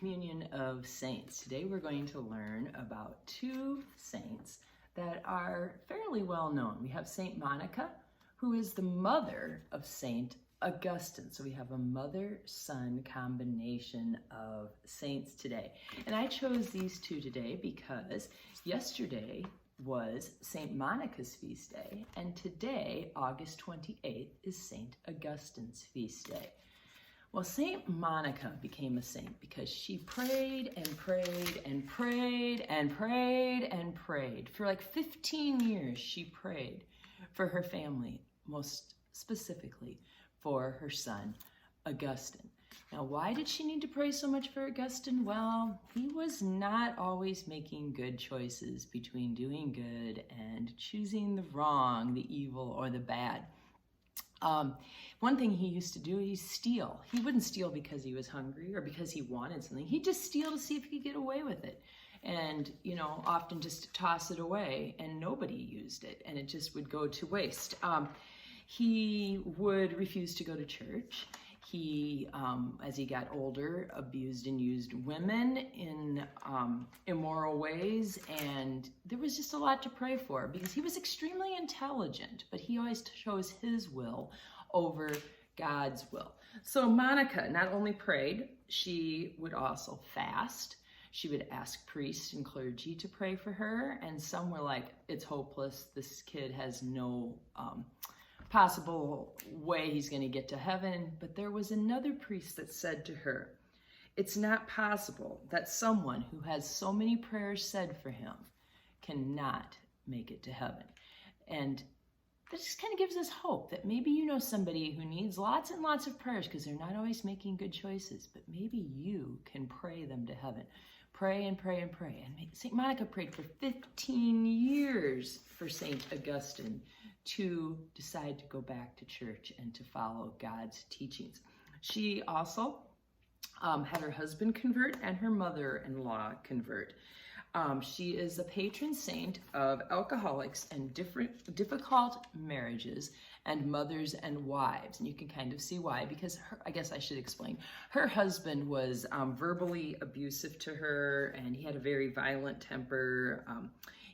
Communion of Saints. Today we're going to learn about two saints that are fairly well known. We have Saint Monica, who is the mother of Saint Augustine. So we have a mother-son combination of saints today. And I chose these two today because yesterday was Saint Monica's feast day, and today, August 28th, is Saint Augustine's feast day. Well, Saint Monica became a saint because she prayed and prayed and prayed and prayed and prayed. For like 15 years, she prayed for her family, most specifically for her son, Augustine. Now, why did she need to pray so much for Augustine? Well, he was not always making good choices between doing good and choosing the wrong, the evil, or the bad. One thing he used to do, he'd steal. He wouldn't steal because he was hungry or because he wanted something. He'd just steal to see if he could get away with it. And, often just toss it away, and nobody used it, and it just would go to waste. He would refuse to go to church. He, as he got older, abused and used women in immoral ways, and there was just a lot to pray for because he was extremely intelligent, but he always chose his will over God's will. So Monica not only prayed, she would also fast. She would ask priests and clergy to pray for her, and some were like, it's hopeless, this kid has no possible way he's going to get to heaven. But there was another priest that said to her, it's not possible that someone who has so many prayers said for him cannot make it to heaven. And that just kind of gives us hope that maybe you know somebody who needs lots and lots of prayers because they're not always making good choices, but maybe you can pray them to heaven. Pray and pray and pray. And St. Monica prayed for 15 years for St. Augustine to decide to go back to church and to follow God's teachings. She also had her husband convert and her mother-in-law convert. She is a patron saint of alcoholics and difficult marriages and mothers and wives. And you can kind of see why, because I guess I should explain. Her husband was verbally abusive to her, and he had a very violent temper.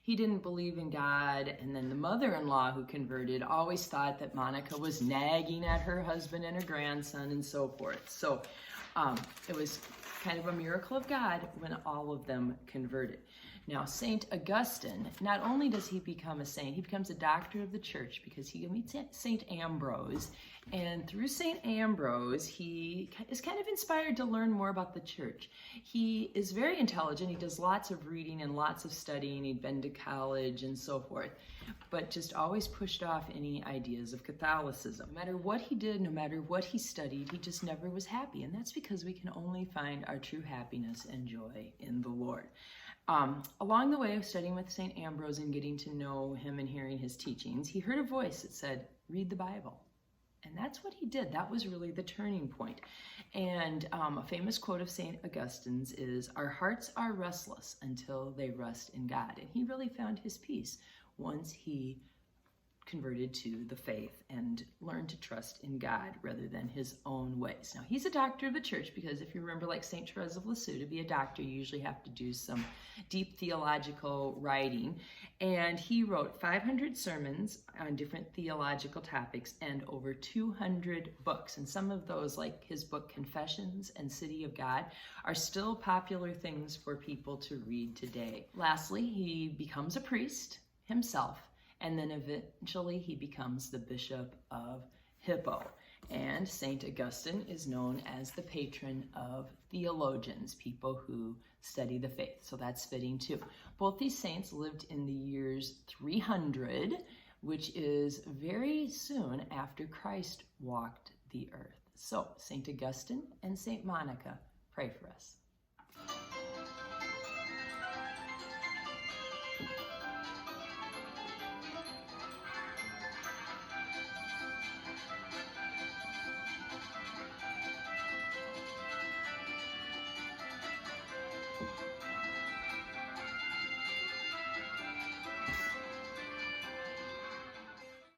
He didn't believe in God, and then the mother-in-law who converted always thought that Monica was nagging at her husband and her grandson and so forth. So it was kind of a miracle of God when all of them converted. Now, Saint Augustine, not only does he become a saint, he becomes a doctor of the church because he meets Saint Ambrose. And through Saint Ambrose, he is kind of inspired to learn more about the church. He is very intelligent. He does lots of reading and lots of studying. He'd been to college and so forth, but just always pushed off any ideas of Catholicism. No matter what he did, no matter what he studied, he just never was happy. And that's because we can only find our true happiness and joy in the Lord. Along the way of studying with St. Ambrose and getting to know him and hearing his teachings, he heard a voice that said, read the Bible. And that's what he did. That was really the turning point. And a famous quote of St. Augustine's is, our hearts are restless until they rest in God. And he really found his peace once he converted to the faith and learned to trust in God rather than his own ways. Now, he's a doctor of the church because if you remember, like St. Therese of Lisieux, to be a doctor, you usually have to do some deep theological writing. And he wrote 500 sermons on different theological topics and over 200 books. And some of those, like his book Confessions and City of God, are still popular things for people to read today. Lastly, he becomes a priest himself, and then eventually he becomes the Bishop of Hippo. And St. Augustine is known as the patron of theologians, people who study the faith. So that's fitting too. Both these saints lived in the years 300, which is very soon after Christ walked the earth. So St. Augustine and St. Monica, pray for us.